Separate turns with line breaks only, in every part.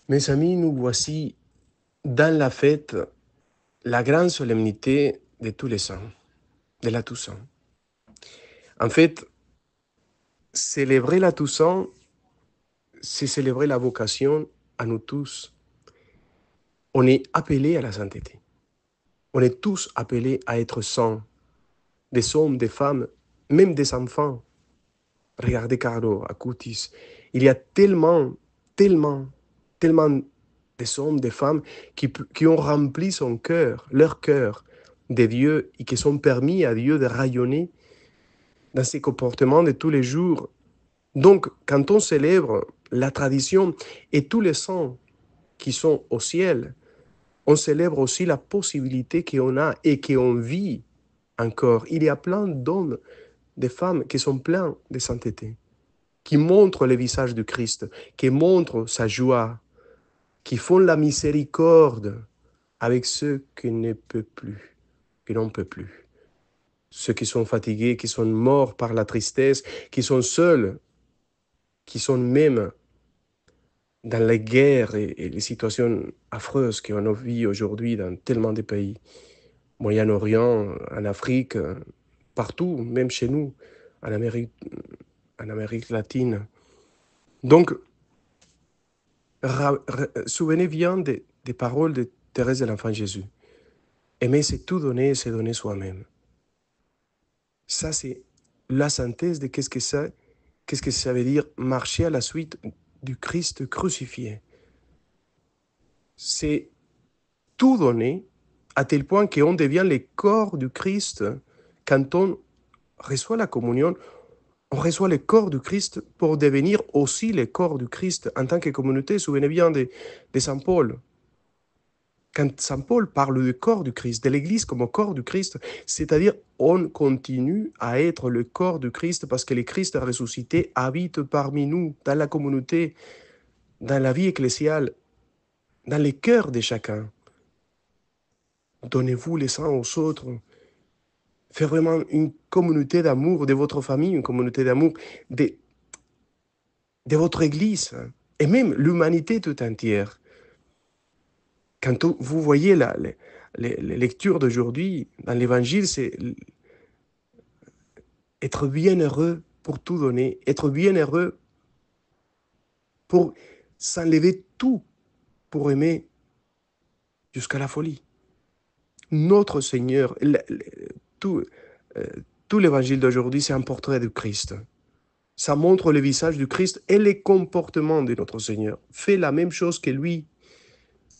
Mes amis, nous voici dans la fête, la grande solennité de tous les saints, de la Toussaint. En fait, célébrer la Toussaint, c'est célébrer la vocation à nous tous. On est appelés à la sainteté. On est tous appelés à être saints, des hommes, des femmes, même des enfants. Regardez Carlo, Acutis. Il y a tellement des hommes, des femmes qui ont rempli leur cœur de Dieu et qui sont permis à Dieu de rayonner dans ses comportements de tous les jours. Donc, quand on célèbre la tradition et tous les saints qui sont au ciel, on célèbre aussi la possibilité qu'on a et qu'on vit encore. Il y a plein d'hommes, de femmes qui sont pleins de sainteté, qui montrent le visage du Christ, qui montrent sa joie, qui font la miséricorde avec ceux qui ne peuvent plus, qui n'en peuvent plus. Ceux qui sont fatigués, qui sont morts par la tristesse, qui sont seuls, qui sont même dans les guerres et les situations affreuses qu'on vit aujourd'hui dans tellement de pays. Moyen-Orient, en Afrique, partout, même chez nous, en Amérique latine. Donc, souvenez bien des paroles de Thérèse de l'Enfant Jésus. Aimer, c'est tout donner, c'est donner soi-même. Ça, c'est la synthèse de qu'est-ce que ça veut dire marcher à la suite du Christ crucifié. C'est tout donner à tel point qu'on devient le corps du Christ. Quand on reçoit la communion, on reçoit le corps du Christ pour devenir aussi le corps du Christ en tant que communauté. Souvenez bien de Saint Paul. Quand Saint Paul parle du corps du Christ, de l'Église comme corps du Christ, c'est-à-dire on continue à être le corps du Christ parce que le Christ ressuscité habite parmi nous, dans la communauté, dans la vie ecclésiale, dans les cœurs de chacun. Donnez-vous les uns aux autres. Faites vraiment une communauté d'amour de votre famille, une communauté d'amour de votre Église, et même l'humanité tout entière. Quand vous voyez les lectures d'aujourd'hui dans l'Évangile, c'est être bien heureux pour tout donner, être bien heureux pour s'enlever tout, pour aimer jusqu'à la folie. Notre Seigneur, tout, tout l'Évangile d'aujourd'hui, c'est un portrait du Christ. Ça montre le visage du Christ et les comportements de notre Seigneur. Faites la même chose que lui.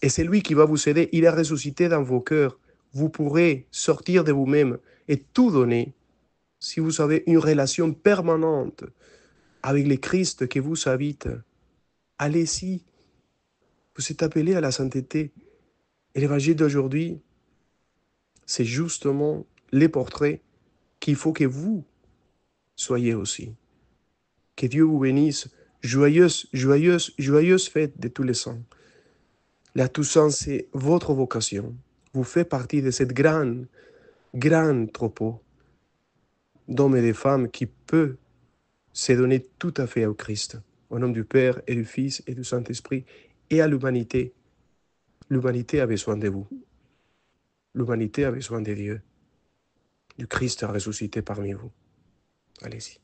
Et c'est lui qui va vous aider. Il est ressuscité dans vos cœurs. Vous pourrez sortir de vous-même et tout donner si vous avez une relation permanente avec le Christ qui vous habite. Allez-y. Vous êtes appelés à la sainteté. Et l'évangile d'aujourd'hui, c'est justement les portraits qu'il faut que vous soyez aussi. Que Dieu vous bénisse. Joyeuse fête de tous les saints. La Toussaint, c'est votre vocation. Vous faites partie de cette grande troupeau d'hommes et de femmes qui peut se donner tout à fait au Christ, au nom du Père et du Fils et du Saint-Esprit et à l'humanité. L'humanité a besoin de vous. L'humanité a besoin de Dieu, du Christ ressuscité parmi vous. Allez-y.